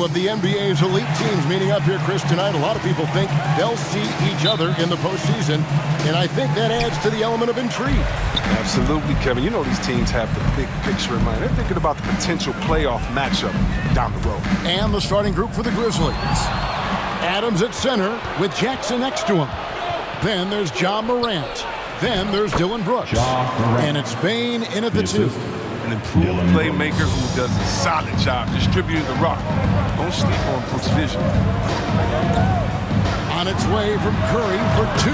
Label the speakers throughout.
Speaker 1: of the NBA's elite teams meeting up here, Chris, tonight. A lot of people think they'll see each other in the postseason, and I think that adds to the element of intrigue.
Speaker 2: Absolutely, Kevin. You know these teams have the big picture in mind. They're thinking about the potential playoff matchup down the road.
Speaker 1: And the starting group for the Grizzlies. Adams at center with Jackson next to him. Then there's John Morant. Then there's Dylan Brooks. And it's Bane in at the 2.
Speaker 2: An improved playmaker who does a solid job distributing the rock. Don't sleep on Brooks' vision.
Speaker 1: On its way from Curry for 2.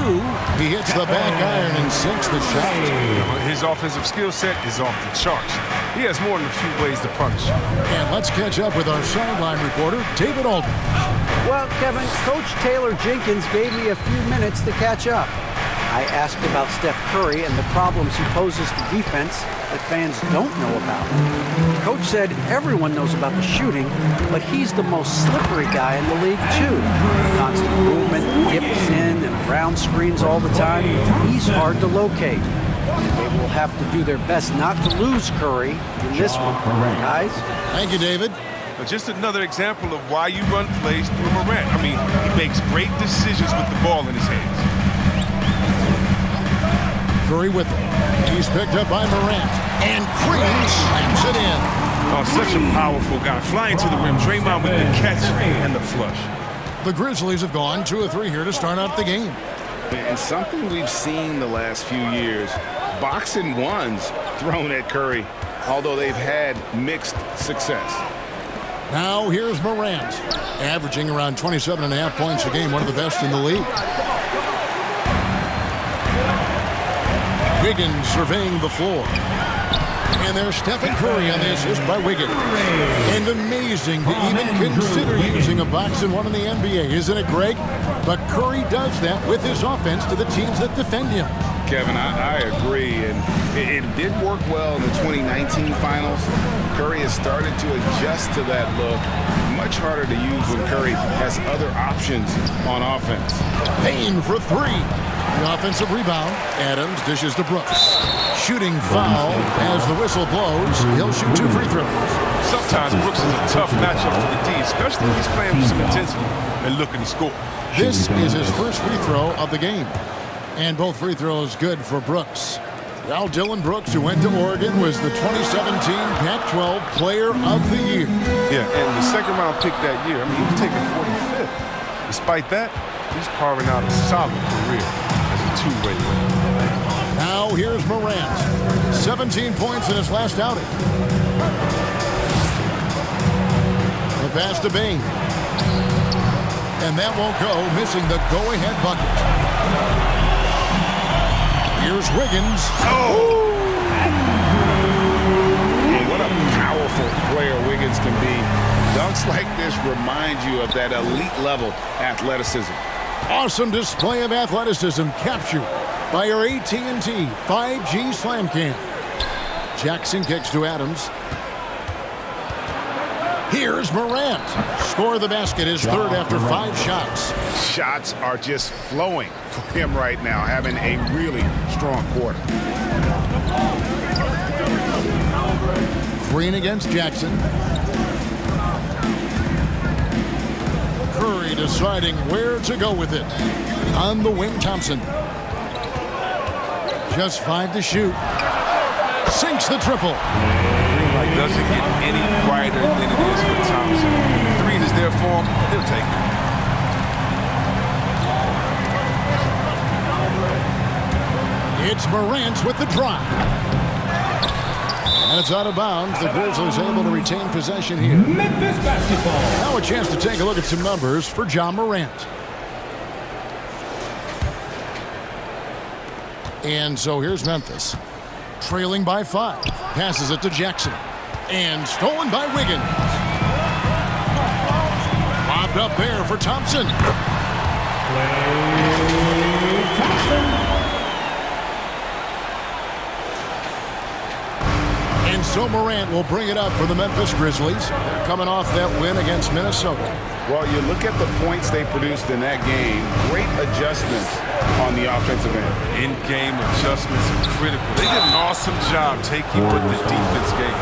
Speaker 1: He hits the back iron and sinks the shot.
Speaker 2: His offensive skill set is off the charts. He has more than a few ways to punish.
Speaker 1: And let's catch up with our sideline reporter, David Aldridge.
Speaker 3: Well, Kevin, Coach Taylor Jenkins gave me a few minutes to catch up. I asked about Steph Curry and the problems he poses to defense that fans don't know about. Coach said everyone knows about the shooting, but he's the most slippery guy in the league, too. Constant movement, dips in and around screens all the time. He's hard to locate. And they will have to do their best not to lose Curry in this one. Guys?
Speaker 1: Thank you, David.
Speaker 2: Just another example of why you run plays through Morant. I mean, he makes great decisions with the ball in his hands.
Speaker 1: Curry with it. He's picked up by Morant. And Green slams it in.
Speaker 2: Oh, such a powerful guy. Flying to the rim. Draymond with the catch and the flush.
Speaker 1: The Grizzlies have gone 2 of 3 here to start out the game.
Speaker 4: And something we've seen the last few years, boxing ones thrown at Curry, although they've had mixed success.
Speaker 1: Now here's Morant, averaging around 27.5 points a game, one of the best in the league. Wiggins surveying the floor. And there's Stephen Curry on the assist by Wiggins. And amazing to even consider using a box and one in the NBA, isn't it, Greg? But Curry does that with his offense to the teams that defend him.
Speaker 4: Kevin, I agree, and it did work well in the 2019 finals. Curry has started to adjust to that look. Much harder to use when Curry has other options on offense.
Speaker 1: Payne for 3. The offensive rebound. Adams dishes to Brooks. Shooting foul as the whistle blows. He'll shoot 2 free throws.
Speaker 2: Sometimes Brooks is a tough matchup for the D, especially when he's playing with some intensity and looking to score.
Speaker 1: This is his first free throw of the game. And both free throws good for Brooks. Now Dylan Brooks, who went to Oregon, was the 2017 Pac-12 Player of the Year.
Speaker 2: Yeah, and the second round pick that year, I mean, he was taken 45th. Despite that, he's carving out a solid career as a two-way player.
Speaker 1: Now here's Morant. 17 points in his last outing. The pass to Bane. And that won't go, missing the go-ahead bucket. Here's Wiggins.
Speaker 4: Oh! And what a powerful player Wiggins can be. Dunks like this remind you of that elite level athleticism.
Speaker 1: Awesome display of athleticism captured by our AT&T 5G Slam Cam. Jackson kicks to Adams. Here's Morant. Score the basket, his third after 5 shots.
Speaker 4: Shots are just flowing for him right now, having a really strong quarter.
Speaker 1: Green against Jackson. Curry deciding where to go with it. On the wing, Thompson. Just 5 to shoot. Sinks the triple.
Speaker 2: Doesn't get any brighter than it is for Thompson. The 3 is there for him. He'll take it.
Speaker 1: It's Morant with the drive. And it's out of bounds. The Grizzlies able to retain possession here.
Speaker 5: Memphis basketball.
Speaker 1: Now a chance to take a look at some numbers for John Morant. And so here's Memphis. Trailing by 5. Passes it to Jackson. And stolen by Wiggins. Bobbed up there for Thompson. And so Morant will bring it up for the Memphis Grizzlies. They're coming off that win against Minnesota.
Speaker 4: Well, you look at the points they produced in that game. Great adjustments on the offensive end.
Speaker 2: In-game adjustments are critical. They did an awesome job taking what the defense gave.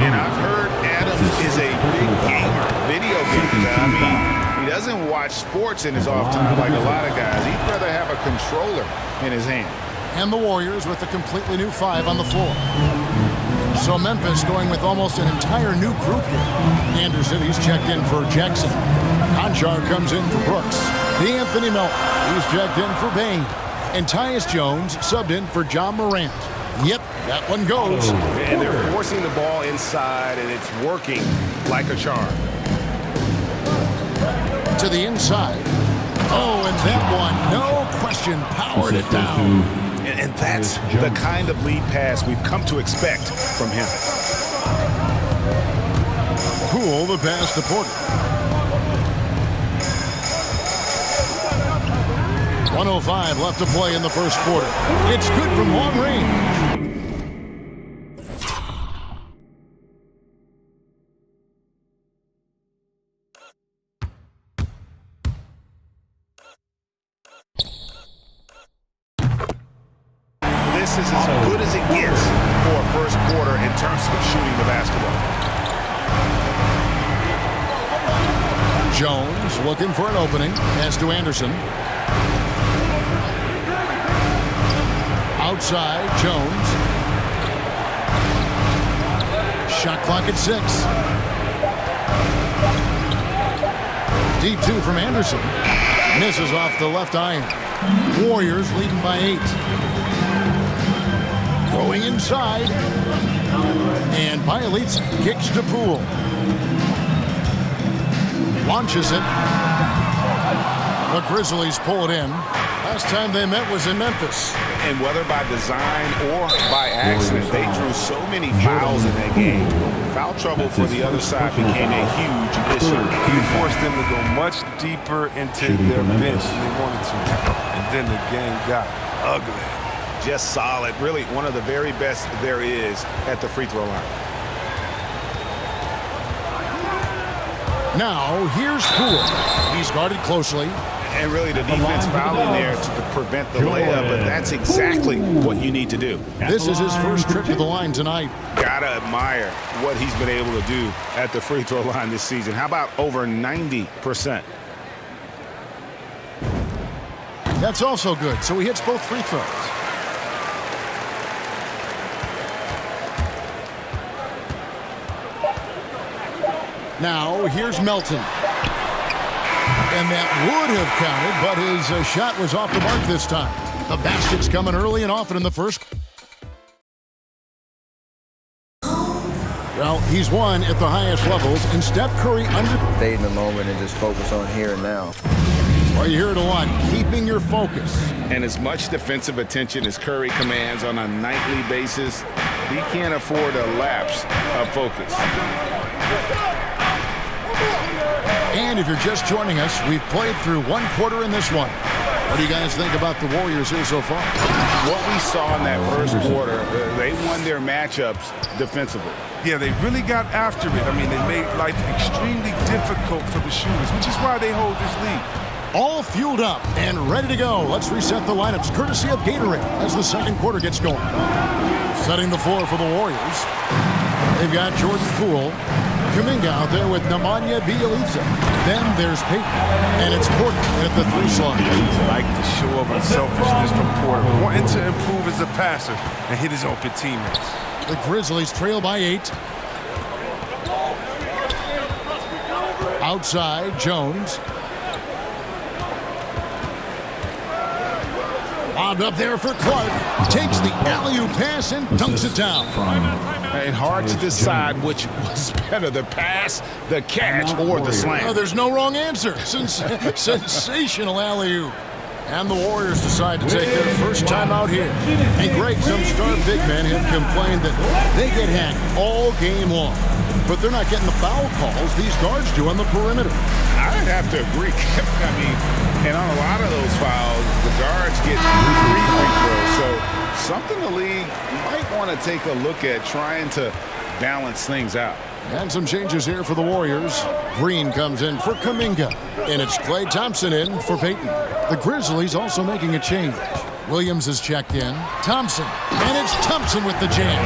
Speaker 4: And I've heard Adams is a big gamer, video seconds. I mean, he doesn't watch sports in his off time like a lot of guys. He'd rather have a controller in his hand.
Speaker 1: And the Warriors with a completely new 5 on the floor. So Memphis going with almost an entire new group here. Anderson, he's checked in for Jackson. Conchar comes in for Brooks. D'Anthony Melton, he's checked in for Bain. And Tyus Jones subbed in for John Morant. Yep, that one goes.
Speaker 4: And they're forcing the ball inside, and it's working like a charm.
Speaker 1: To the inside. Oh, and that one, no question, powered it down.
Speaker 4: And that's the kind of lead pass we've come to expect from him.
Speaker 1: Poole, the pass to Porter. 1:05 left to play in the first quarter. It's good from long range.
Speaker 4: This is as good as it gets for a first quarter in terms of shooting the basketball.
Speaker 1: Jones looking for an opening. Pass to Anderson. Outside, Jones. Shot clock at 6. Deep 2 from Anderson. Misses off the left iron. Warriors leading by 8. Going inside. And Bielitz kicks to Poole. Launches it. The Grizzlies pull it in. Last time they met was in Memphis.
Speaker 4: And whether by design or by accident, they drew so many fouls in that game. Foul trouble for the other side became a huge issue.
Speaker 2: He forced them to go much deeper into their bench than they wanted to. And then the game got ugly.
Speaker 4: Just solid. Really one of the very best there is at the free throw line.
Speaker 1: Now, here's Poole. He's guarded closely.
Speaker 4: And really the defense fouling there to prevent the layup, but that's exactly what you need to do.
Speaker 1: This is his first trip to the line tonight.
Speaker 4: Gotta admire what he's been able to do at the free throw line this season. How about over 90%?
Speaker 1: That's also good, so he hits both free throws. Now, here's Melton. And that would have counted, but his shot was off the mark this time. The basket's coming early and often in the first. Well, he's won at the highest levels, and Steph Curry
Speaker 5: Stay in the moment and just focus on here and now.
Speaker 1: Well, you hear it a lot, keeping your focus.
Speaker 4: And as much defensive attention as Curry commands on a nightly basis, he can't afford a lapse of focus.
Speaker 1: And if you're just joining us, we've played through one quarter in this one. What do you guys think about the Warriors here so far?
Speaker 4: What we saw in that first quarter, they won their matchups defensively.
Speaker 2: Yeah, they really got after it. I mean, they made life extremely difficult for the shooters, which is why they hold this lead.
Speaker 1: All fueled up and ready to go. Let's reset the lineups courtesy of Gatorade as the second quarter gets going. Setting the floor for the Warriors. They've got Jordan Poole. Kuminga out there with Nemanja Bjelica. Then there's Payton. And it's Porter at the 3 slot.
Speaker 2: Like to show up unselfishness from Porter, wanting to improve as a passer and hit his open teammates.
Speaker 1: The Grizzlies trail by 8. Outside, Jones. Bobbed up there for Clark. Takes the alley-oop pass and dunks it down.
Speaker 4: And hard to decide which was better, the pass, the catch, or the slam.
Speaker 1: Oh, there's no wrong answer. Sensational alley-oop. And the Warriors decide to take their first time out here. And Greg, some star big men have complained that they get hacked all game long. But they're not getting the foul calls these guards do on the perimeter.
Speaker 4: I'd have to agree. I mean, and on a lot of those fouls, the guards get 3 free throws. So something the league might want to take a look at trying to balance things out.
Speaker 1: And some changes here for the Warriors. Green comes in for Kuminga. And it's Klay Thompson in for Payton. The Grizzlies also making a change. Williams is checked in. Thompson. And it's Thompson with the jam.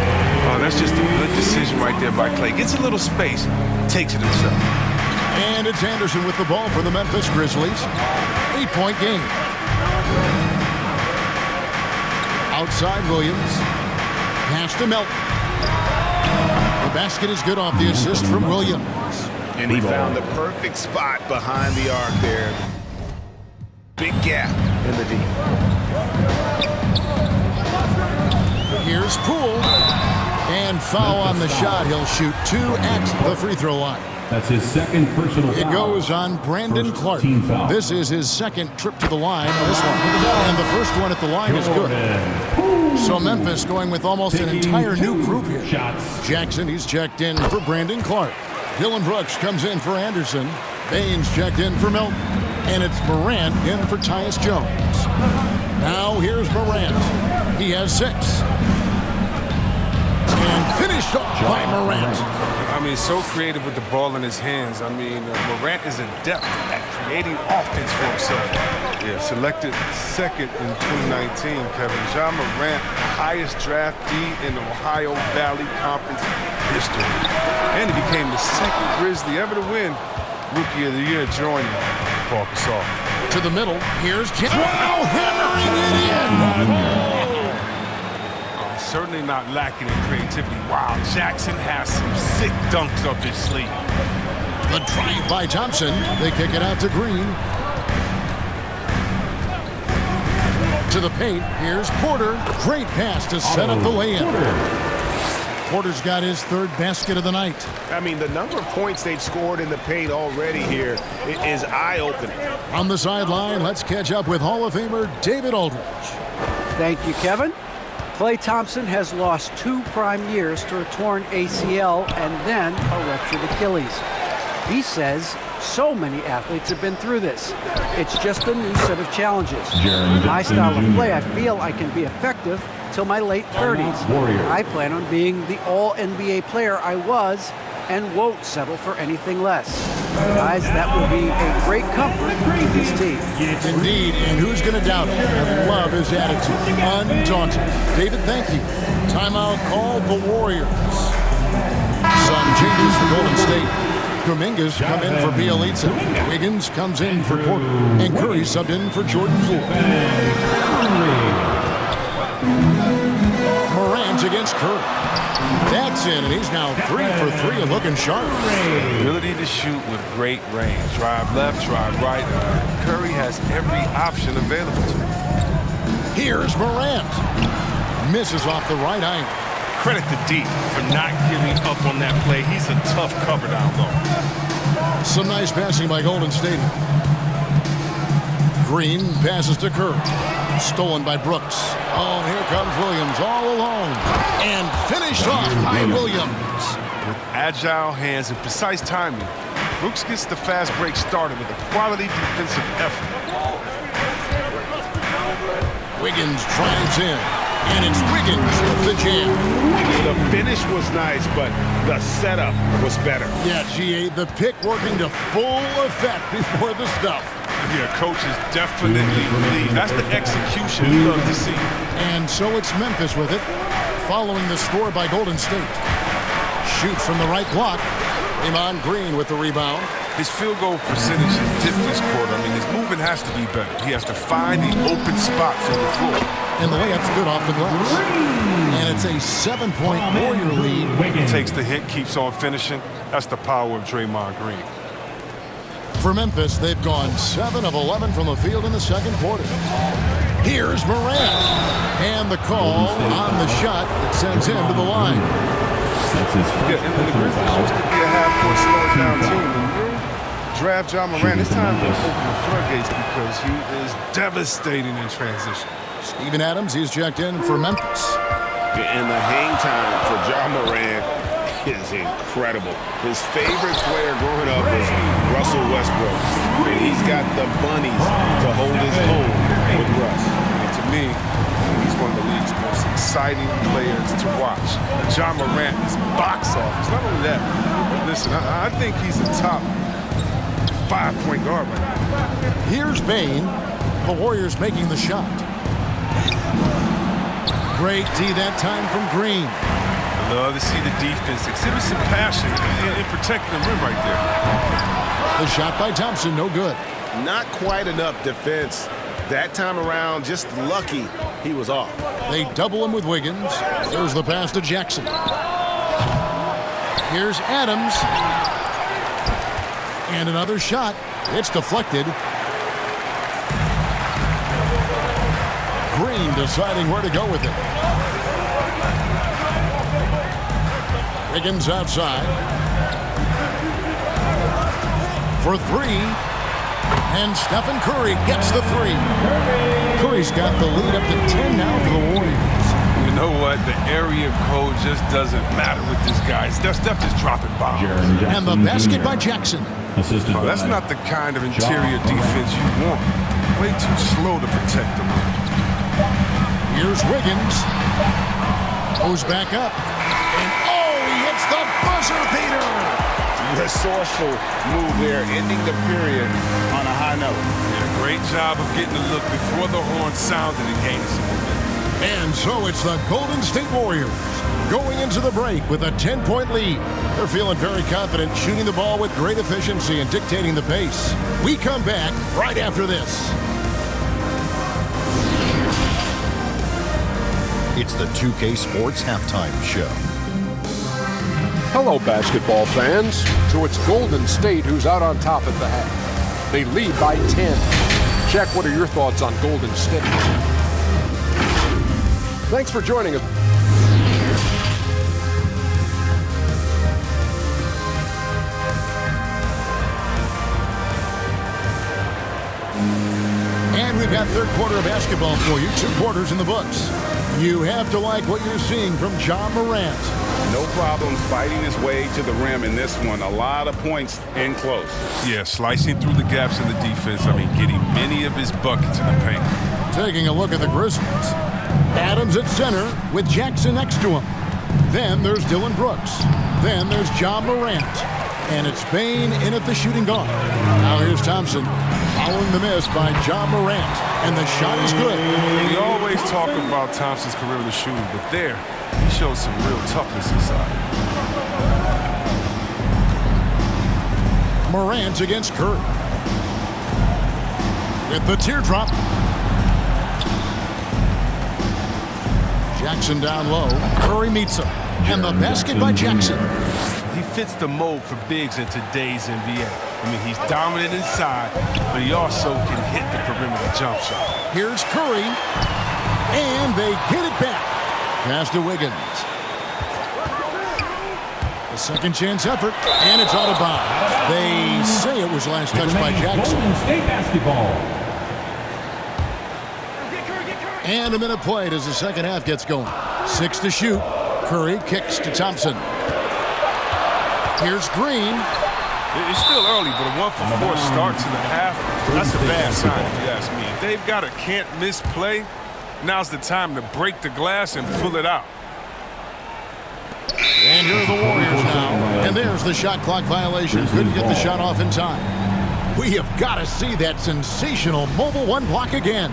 Speaker 2: Oh, that's just a good decision right there by Klay. Gets a little space, takes it himself.
Speaker 1: And it's Anderson with the ball for the Memphis Grizzlies. 8-point game. Outside Williams. Pass to Melton. The basket is good off the assist from Williams.
Speaker 4: And he found the perfect spot behind the arc there. Big gap in the deep.
Speaker 1: Here's Poole. And foul on the shot. He'll shoot 2 at the free throw line.
Speaker 6: That's his second personal foul.
Speaker 1: It goes on Brandon Clark. This is his second trip to the line. This one. And the first one at the line is good. So Memphis going with almost an entire new group here. Jackson, he's checked in for Brandon Clark. Dylan Brooks comes in for Anderson. Baines checked in for Melton. And it's Morant in for Tyus Jones. Now here's Morant. He has 6. And finished off by Morant.
Speaker 2: I mean, so creative with the ball in his hands. I mean, Morant is adept at creating offense for himself. Yeah, selected second in 2019, Kevin. Ja Morant, highest draftee in Ohio Valley Conference history. And he became the second Grizzly ever to win Rookie of the Year, joining Paul Gasol.
Speaker 1: To the middle, here's Jackson. Wow, hammering it in.
Speaker 2: Certainly not lacking in creativity. Wow, Jackson has some sick dunks up his sleeve.
Speaker 1: The drive by Thompson. They kick it out to Green. To the paint. Here's Porter. Great pass to set up the lay-in. Porter's got his 3rd basket of the night.
Speaker 4: I mean, the number of points they've scored in the paint already here is eye-opening.
Speaker 1: On the sideline, let's catch up with Hall of Famer David Aldridge.
Speaker 3: Thank you, Kevin. Klay Thompson has lost 2 prime years to a torn ACL and then a ruptured Achilles. He says so many athletes have been through this. It's just a new set of challenges. My style of play, I feel I can be effective till my late 30s. I plan on being the all-NBA player I was and won't settle for anything less. Guys, that will be a great comfort to this team.
Speaker 1: Indeed, and who's going to doubt it? I love his attitude. Undaunted. David, thank you. Timeout called the Warriors. Some changes for Golden State. Kuminga's come in for Bielitsa. Wiggins comes in for Porter. And Curry subbed in for Jordan Poole. Morant against Curry. That's in, and he's now 3 for 3 and looking sharp.
Speaker 2: Ability to shoot with great range. Drive left, drive right. Curry has every option available to him.
Speaker 1: Here's Morant. Misses off the right iron.
Speaker 2: Credit to D for not giving up on that play. He's a tough cover down low.
Speaker 1: Some nice passing by Golden State. Green passes to Curry. Stolen by Brooks. Oh, here comes Williams all alone. And finished off by Williams.
Speaker 2: With agile hands and precise timing, Brooks gets the fast break started with a quality defensive effort.
Speaker 1: Wiggins drives in. And it's Wiggins with the jam.
Speaker 4: The finish was nice, but the setup was better.
Speaker 1: Yeah, GA, the pick working to full effect before the stuff.
Speaker 2: Yeah, coach is definitely relieved. That's the execution we love to see.
Speaker 1: And so it's Memphis with it, following the score by Golden State. Shoots from the right block. Draymond Green with the rebound.
Speaker 2: His field goal percentage has dipped this quarter. I mean, his movement has to be better. He has to find the open spot from the floor.
Speaker 1: And the layup's good off the glass. And it's a 7-point Warrior lead.
Speaker 2: He takes the hit, keeps on finishing. That's the power of Draymond Green.
Speaker 1: For Memphis, they've gone 7 of 11 from the field in the second quarter. Here's Morant. And the call on the shot that sends him to the line.
Speaker 2: Yeah, and the Grizzlies used to be a half-court slow-down team. When you draft Ja Morant, it's time to open the floodgates because he is devastating in transition.
Speaker 1: Steven Adams, he's checked in for Memphis.
Speaker 4: And the hang time for Ja Morant is incredible. His favorite player growing up was Russell Westbrook. And he's got the bunnies to hold his own with Russ.
Speaker 2: And to me, he's one of the league's most exciting players to watch. Ja Morant is box office. Not only that, listen, I think he's the top 5-point guard right now.
Speaker 1: Here's Bane. The Warriors making the shot. Great D that time from Green.
Speaker 2: Love to see the defense exhibit some passion in protecting the rim right there.
Speaker 1: The shot by Thompson, no good.
Speaker 4: Not quite enough defense. That time around, just lucky he was off.
Speaker 1: They double him with Wiggins. There's the pass to Jackson. Here's Adams. And another shot. It's deflected. Green deciding where to go with it. Wiggins outside. For three. And Stephen Curry gets the three. Curry's got the lead up to 10 now for the Warriors.
Speaker 2: You know what? The area code just doesn't matter with this guy. Steph just dropping bombs.
Speaker 1: And the basket by Jackson.
Speaker 6: Assisted
Speaker 2: Oh, that's
Speaker 6: by
Speaker 2: not the kind of interior defense you want. Way too slow to protect them.
Speaker 1: Here's Wiggins. Goes back up. And he hits the buzzer beater.
Speaker 4: Resourceful move there, ending the period on a high note.
Speaker 2: Yeah, great job of getting the look before the horn sounded and gaining some momentum.
Speaker 1: And so it's the Golden State Warriors going into the break with a 10-point lead. They're feeling very confident, shooting the ball with great efficiency and dictating the pace. We come back right after this.
Speaker 7: It's the 2K Sports Halftime Show.
Speaker 8: Hello, basketball fans. So it's Golden State who's out on top at the half. They lead by 10. Jack, what are your thoughts on Golden State? Thanks for joining us.
Speaker 1: And we've got third quarter of basketball for you. 2 quarters in the books. You have to like what you're seeing from Ja Morant.
Speaker 4: No problem fighting his way to the rim in this one. A lot of points in close.
Speaker 2: Yeah, slicing through the gaps in the defense. I mean, getting many of his buckets in the paint.
Speaker 1: Taking a look at the Grizzlies. Adams at center with Jackson next to him. Then there's Dylan Brooks. Then there's Ja Morant. And it's Bane in at the shooting guard. Now here's Thompson following the miss by Ja Morant. And the shot is good.
Speaker 2: We always talk about Thompson's perimeter shooting, but there, he showed some real toughness inside.
Speaker 1: Morant against Curry. With the teardrop. Jackson down low. Curry meets him. And the basket by Jackson.
Speaker 2: He fits the mold for bigs in today's NBA. I mean, he's dominant inside, but he also can hit the perimeter jump shot.
Speaker 1: Here's Curry. And they get it back. Pass to Wiggins. A second chance effort. And it's out of bounds. They say it was last touched by Jackson.
Speaker 6: Golden State basketball.
Speaker 1: And a minute played as the second half gets going. 6 to shoot. Curry kicks to Thompson. Here's Green.
Speaker 2: It's still early, but a 1-for-4 start to the half, that's a bad sign if you ask me. If they've got a can't-miss play, now's the time to break the glass and pull it out.
Speaker 1: And here are the Warriors now. And there's the shot clock violation. Couldn't get the shot off in time. We have got to see that sensational mobile one block again.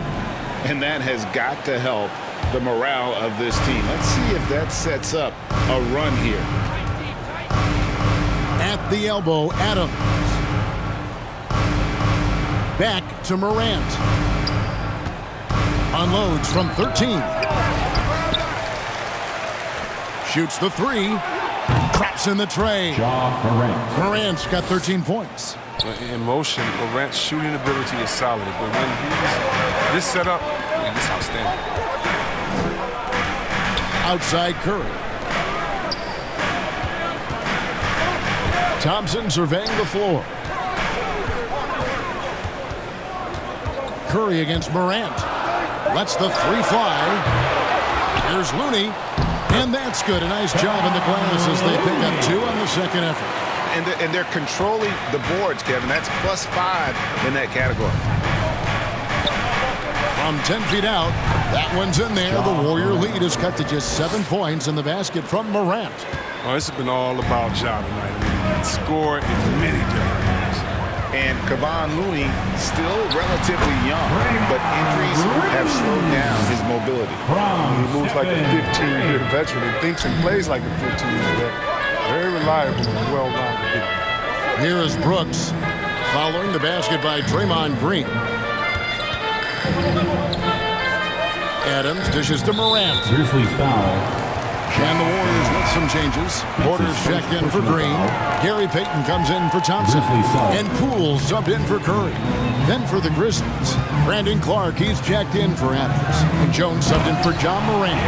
Speaker 4: And that has got to help the morale of this team. Let's see if that sets up a run here.
Speaker 1: At the elbow, Adams. Back to Morant. Unloads from 13. Shoots the 3. Drops in the tray.
Speaker 6: Ja Morant.
Speaker 1: Morant's got 13 points.
Speaker 2: In motion, Morant's shooting ability is solid, but when he's this setup, man, it's outstanding.
Speaker 1: Outside Curry. Thompson surveying the floor. Curry against Morant. Lets the 3 fly. Here's Looney. And that's good. A nice job in the glass as they pick up 2 on the second effort.
Speaker 4: And they're controlling the boards, Kevin. That's +5 in that category.
Speaker 1: From 10 feet out, that one's in there. The Warrior lead is cut to just 7 points in the basket from Morant.
Speaker 2: Oh, this has been all about Ja tonight. I mean, he can score in many different ways.
Speaker 4: And Kevon Looney, still relatively young, but injuries have slowed down his mobility.
Speaker 2: He moves like a 15-year veteran and thinks and plays like a 15-year veteran. Very reliable and well-rounded.
Speaker 1: Here is Brooks following the basket by Draymond Green. Adams dishes to Morant.
Speaker 6: Grizzlies foul.
Speaker 1: And the Warriors with some changes. Porter's checked in for Green. Gary Payton comes in for Thompson. And Poole subbed in for Curry. Then for the Grizzlies, Brandon Clark, he's checked in for Adams. And Jones subbed in for John Morant.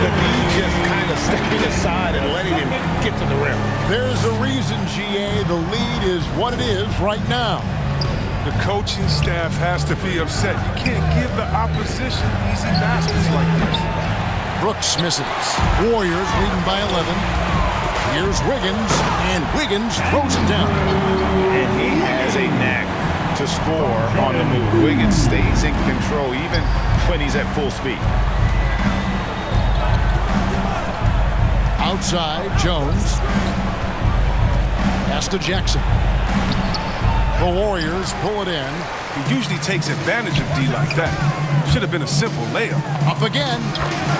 Speaker 4: The D just kind of stepping aside and letting him get to the rim.
Speaker 1: There's a reason, GA, the lead is what it is right now.
Speaker 2: The coaching staff has to be upset. You can't give the opposition easy baskets like this.
Speaker 1: Brooks misses. Warriors leading by 11. Here's Wiggins, and Wiggins throws it down.
Speaker 4: And he has a knack to score on the move. Wiggins stays in control even when he's at full speed.
Speaker 1: Outside, Jones. Pass to Jackson. The Warriors pull it in.
Speaker 2: He usually takes advantage of D like that. Should have been a simple layup.
Speaker 1: Up again.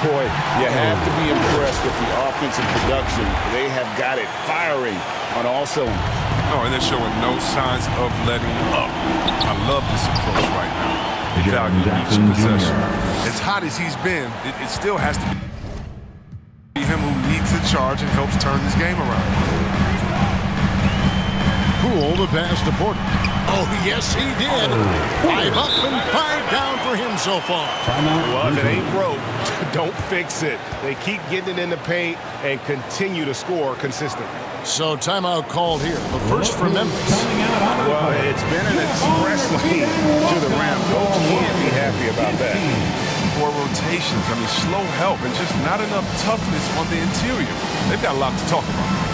Speaker 4: Boy, you have to be impressed with the offensive production. They have got it firing on all cylinders.
Speaker 2: Oh, and they're showing no signs of letting up. I love this approach right now. They value each possession. As hot as he's been, it still has to be him who leads the charge and helps turn this game around.
Speaker 1: Poole the pass to Porter. Oh, yes, he did. 5 up and 5 down for him so far.
Speaker 4: Well, if it ain't broke, don't fix it. They keep getting it in the paint and continue to score consistently.
Speaker 1: So timeout called here. The first for Memphis.
Speaker 4: Well, it's been an express lane to the rim. Coach can't be happy about that.
Speaker 2: Poor rotations. I mean, slow help and just not enough toughness on the interior. They've got a lot to talk about.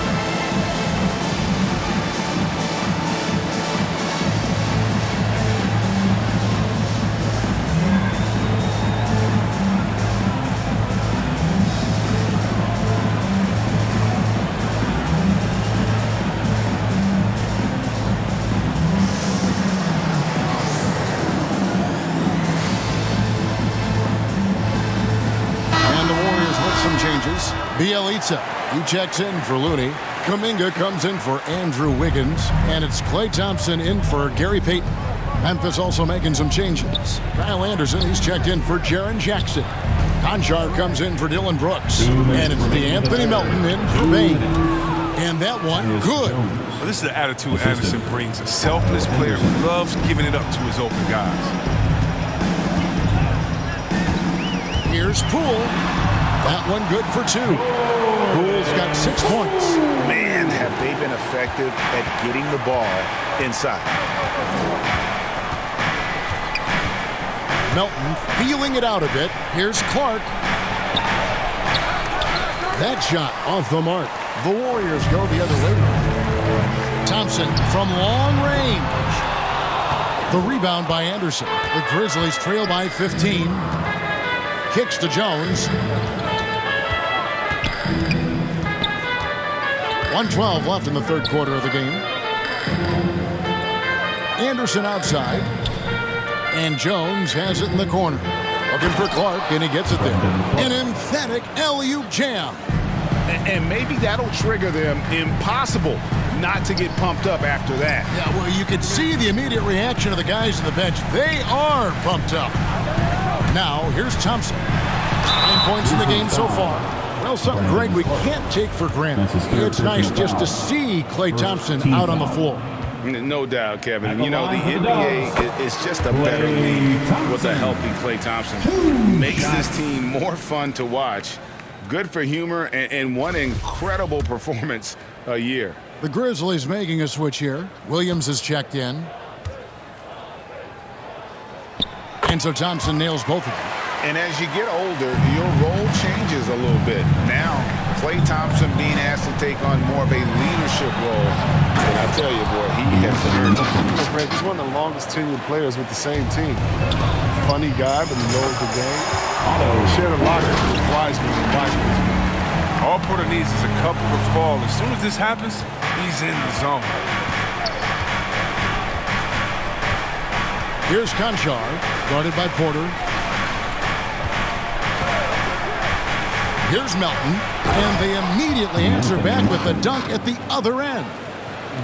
Speaker 1: Bielitsa, he checks in for Looney. Kuminga comes in for Andrew Wiggins. And it's Klay Thompson in for Gary Payton. Memphis also making some changes. Kyle Anderson, he's checked in for Jaren Jackson. Conchar comes in for Dylan Brooks. And it's Anthony Melton in for Bain. And that one, good.
Speaker 2: Well, this is the attitude Anderson brings. A selfless player who loves giving it up to his open guys.
Speaker 1: Here's Poole. That one good for 2. Poole's got 6 points.
Speaker 4: Man, have they been effective at getting the ball inside.
Speaker 1: Melton feeling it out a bit. Here's Clark. That shot off the mark. The Warriors go the other way. Thompson from long range. The rebound by Anderson. The Grizzlies trail by 15. Kicks to Jones. 1:12 left in the third quarter of the game. Anderson outside. And Jones has it in the corner. Looking for Clark, and he gets it there. An emphatic alley-oop jam.
Speaker 4: And maybe that'll trigger them. Impossible not to get pumped up after that.
Speaker 1: Yeah, well, you could see the immediate reaction of the guys on the bench. They are pumped up. Now, here's Thompson. 9 points in the game so far. Well, something, Greg, we can't take for granted. It's nice just to see Klay Thompson out on the floor.
Speaker 4: No doubt, Kevin. You know, the NBA is just a better league with a healthy Klay Thompson. Makes this team more fun to watch. Good for humor and one incredible performance a year.
Speaker 1: The Grizzlies making a switch here. Williams has checked in. And so Thompson nails both of them.
Speaker 4: And as you get older, your role changes a little bit. Now, Klay Thompson being asked to take on more of a leadership role. And I tell you, boy, he has earned it.
Speaker 2: He's one of the longest tenured players with the same team. Funny guy, but he knows the game. Shared a locker with Wiseman and Wiseman. All Porter needs is a couple to fall. As soon as this happens, he's in the zone.
Speaker 1: Here's Conchar, guarded by Porter. Here's Melton, and they immediately answer back with a dunk at the other end.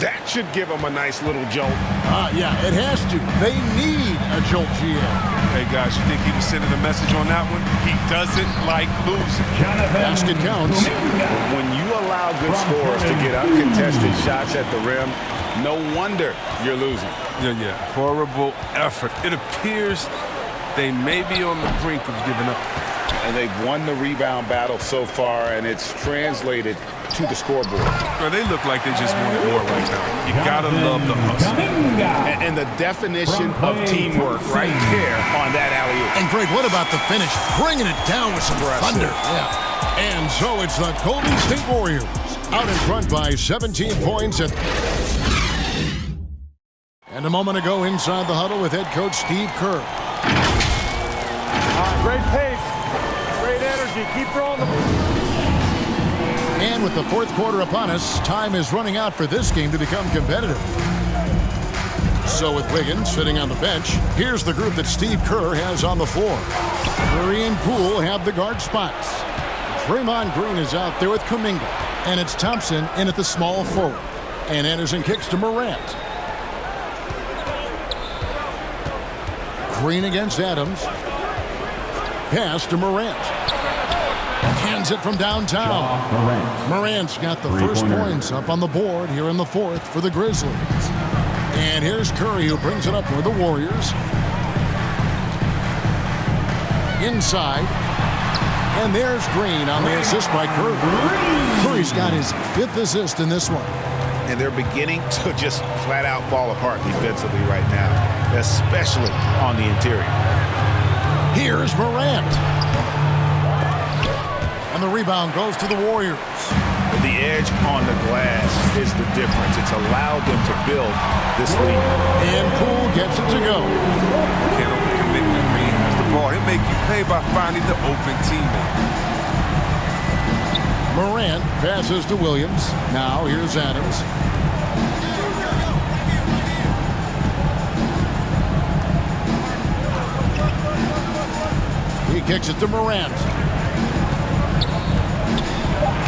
Speaker 4: That should give them a nice little jolt.
Speaker 1: Yeah, it has to. They need a jolt, GM.
Speaker 2: Hey, guys, you think he was sending a message on that one? He doesn't like losing.
Speaker 1: Basket counts.
Speaker 4: When you allow good scorers to get uncontested shots at the rim, no wonder you're losing.
Speaker 2: Yeah. Horrible effort. It appears they may be on the brink of giving up.
Speaker 4: And they've won the rebound battle so far, and it's translated to the scoreboard.
Speaker 2: Well, they look like they just want it more right now. You gotta love the hustle.
Speaker 4: And the definition of teamwork right there on that alley-oop.
Speaker 1: And Greg, what about the finish? Bringing it down with some thunder. Yeah. And so it's the Golden State Warriors out in front by 17 points. And a moment ago inside the huddle with head coach Steve Kerr.
Speaker 9: Great pace. Great energy. Keep throwing the ball.
Speaker 1: And with the fourth quarter upon us, time is running out for this game to become competitive. So with Wiggins sitting on the bench, here's the group that Steve Kerr has on the floor. Curry and Poole have the guard spots. Draymond Green is out there with Kuminga. And it's Thompson in at the small forward. And Anderson kicks to Morant. Green against Adams. Pass to Morant. Hands it from downtown. Morant's got the first points up on the board here in the fourth for the Grizzlies. And here's Curry who brings it up for the Warriors. Inside. And there's Green on the assist by Curry. Curry's got his fifth assist in this one.
Speaker 4: And they're beginning to just flat out fall apart defensively right now, especially on the interior.
Speaker 1: Here's Morant. And the rebound goes to the Warriors.
Speaker 4: The edge on the glass is the difference. It's allowed them to build this lead.
Speaker 1: And Poole gets it to go.
Speaker 2: Can't overcommit when Green has the ball. He'll make you pay by finding the open teammate.
Speaker 1: Morant passes to Williams. Now here's Adams. He kicks it to Morant.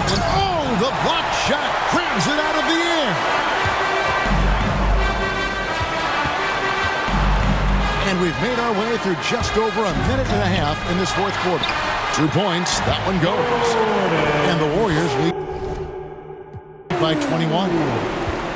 Speaker 1: And oh, the block shot crams it out of the air. And we've made our way through just over a minute and a half in this fourth quarter. 2 points, that one goes. And the Warriors lead by 21.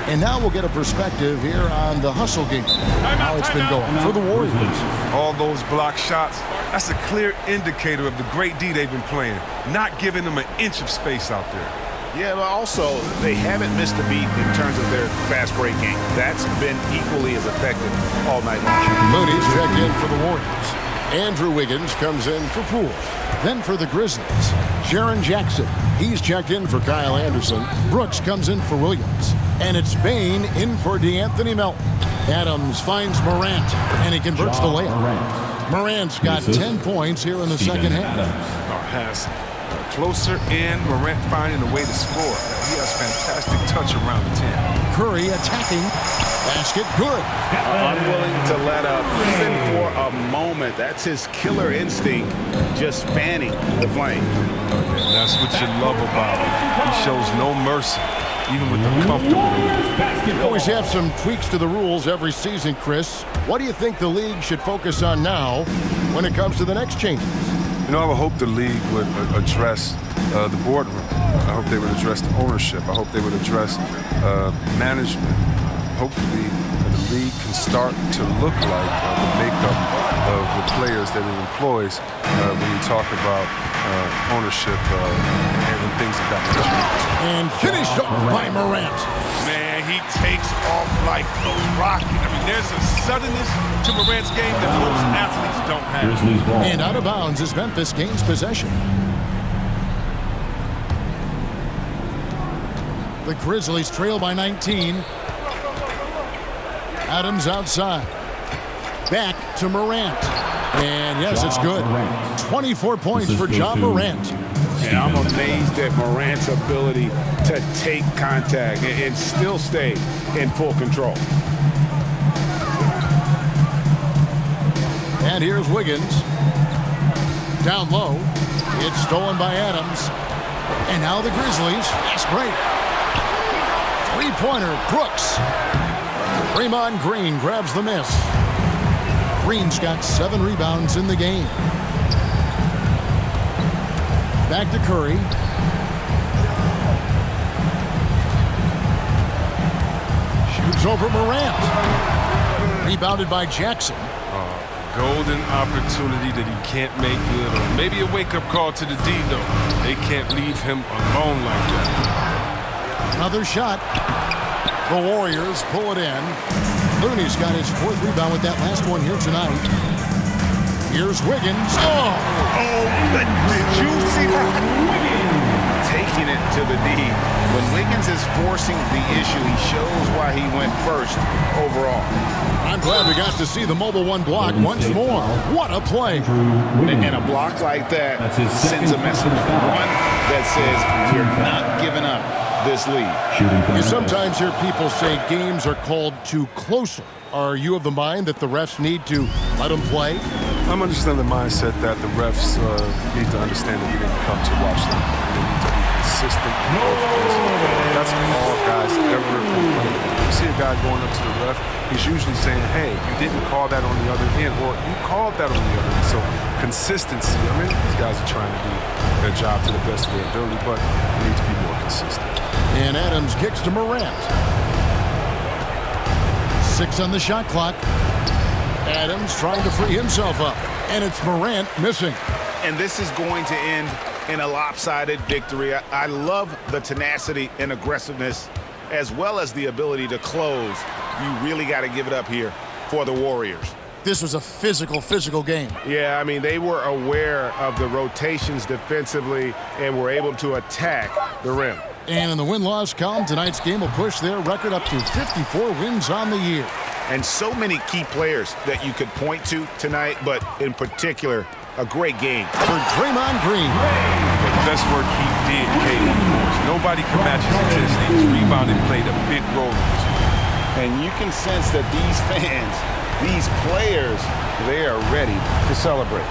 Speaker 1: And now we'll get a perspective here on the hustle game. How it's been going for the Warriors.
Speaker 2: All those block shots, that's a clear indicator of the great D they've been playing. Not giving them an inch of space out there.
Speaker 4: Yeah, but also, they haven't missed a beat in terms of their fast break game. That's been equally as effective all night long.
Speaker 1: Moody's checked in for the Warriors. Andrew Wiggins comes in for Poole. Then for the Grizzlies, Jaren Jackson. He's checked in for Kyle Anderson. Brooks comes in for Williams. And it's Bain in for DeAnthony Melton. Adams finds Morant, and he converts the layup. Morant's got 10 points here in the second half.
Speaker 2: Closer in, Morant finding a way to score. He has fantastic touch around the 10.
Speaker 1: Curry attacking. Basket good.
Speaker 4: Unwilling to let up even for a moment. That's his killer instinct, just fanning the flame.
Speaker 2: And that's what you love about him. He shows no mercy, even with the comfortable lead.
Speaker 1: We always have some tweaks to the rules every season, Chris. What do you think the league should focus on now when it comes to the next changes?
Speaker 2: You know, I would hope the league would address the boardroom. I hope they would address the ownership. I hope they would address management. Hopefully, the league can start to look like the makeup of the players that it employs when you talk about ownership and things of that nature.
Speaker 1: And finished off by Morant.
Speaker 2: Man, he takes off like a rocket. I mean, there's a suddenness to Morant's game that most athletes don't have.
Speaker 1: And out of bounds as Memphis gains possession. The Grizzlies trail by 19. Adams outside. Back to Morant. And yes, it's good. 24 points for John Morant.
Speaker 4: And I'm amazed at Morant's ability to take contact and still stay in full control.
Speaker 1: And here's Wiggins. Down low. It's stolen by Adams. And now the Grizzlies. Fast break. Three-pointer, Brooks. Draymond Green grabs the miss. Green's got 7 rebounds in the game. Back to Curry. Shoots over Morant. Rebounded by Jackson.
Speaker 2: Golden opportunity that he can't make good on. Maybe a wake-up call to the D, though. They can't leave him alone like that.
Speaker 1: Another shot. The Warriors pull it in. Looney's got his 4th rebound with that last one here tonight. Here's Wiggins. Oh,
Speaker 4: Did you see that? Taking it to the D. When Wiggins is forcing the issue, he shows why he went first overall.
Speaker 1: I'm glad we got to see the mobile one block once more. What a play.
Speaker 4: And a block like that sends a message. One that says we're not giving up this lead.
Speaker 1: You sometimes hear people say games are called too closely. Are you of the mind that the refs need to let them play?
Speaker 2: I'm understanding the mindset that the refs need to understand that we didn't come to watch them. They need to be consistent. That's all guys ever complain about. You see a guy going up to the ref, he's usually saying, hey, you didn't call that on the other end, or you called that on the other end. So consistency, I mean, these guys are trying to do their job to the best of their ability, but they need to be more consistent.
Speaker 1: And Adams kicks to Morant. 6 on the shot clock. Adams trying to free himself up. And it's Morant missing.
Speaker 4: And this is going to end in a lopsided victory. I love the tenacity and aggressiveness as well as the ability to close. You really got to give it up here for the Warriors.
Speaker 1: This was a physical game.
Speaker 2: Yeah, I mean, they were aware of the rotations defensively and were able to attack the rim.
Speaker 1: And in the win-loss column, tonight's game will push their record up to 54 wins on the year.
Speaker 4: And so many key players that you could point to tonight, but in particular, a great game.
Speaker 1: For Draymond Green.
Speaker 2: The best work he did came on the boards. Nobody can match his intensity. His rebounding played a big role in this one.
Speaker 4: And you can sense that these fans, these players, they are ready to celebrate.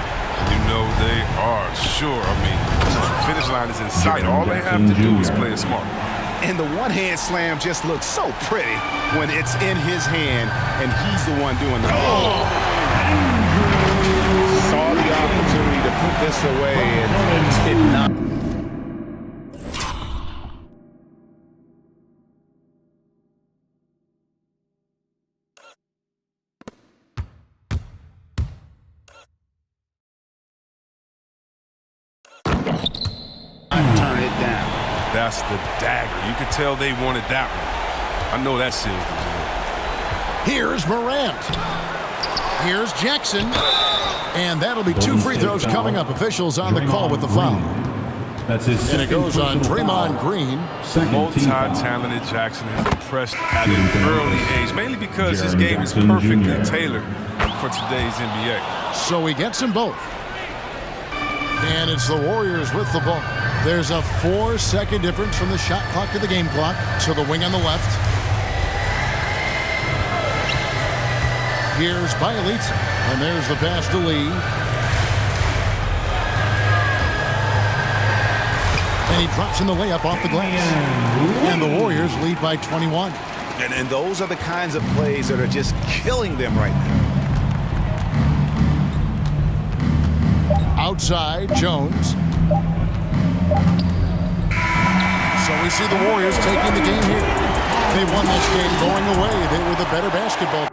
Speaker 2: You know they are, sure. I mean, the finish line is in sight. All they have to do is play it smart.
Speaker 4: And the one-hand slam just looks so pretty when it's in his hand and he's the one doing the Saw the opportunity to put this away and did not. Turn it down.
Speaker 2: That's the dagger. You could tell they wanted that one. I know that seals the deal.
Speaker 1: Here's Morant. Here's Jackson. And that'll be 2 free throws coming up. Officials on the call with the foul.
Speaker 6: That's his
Speaker 1: and it goes on Draymond Green.
Speaker 2: Multi-talented Jackson has impressed at an early age, mainly because his game is perfectly tailored for today's NBA.
Speaker 1: So he gets them both. And it's the Warriors with the ball. There's a 4-second difference from the shot clock to the game clock. So the wing on the left. Here's Bielitsa. And there's the pass to Lee. And he drops in the layup off the glass. And the Warriors lead by 21.
Speaker 4: And those are the kinds of plays that are just killing them right now.
Speaker 1: Outside, Jones. So we see the Warriors taking the game here. They won this game going away. They were the better basketball.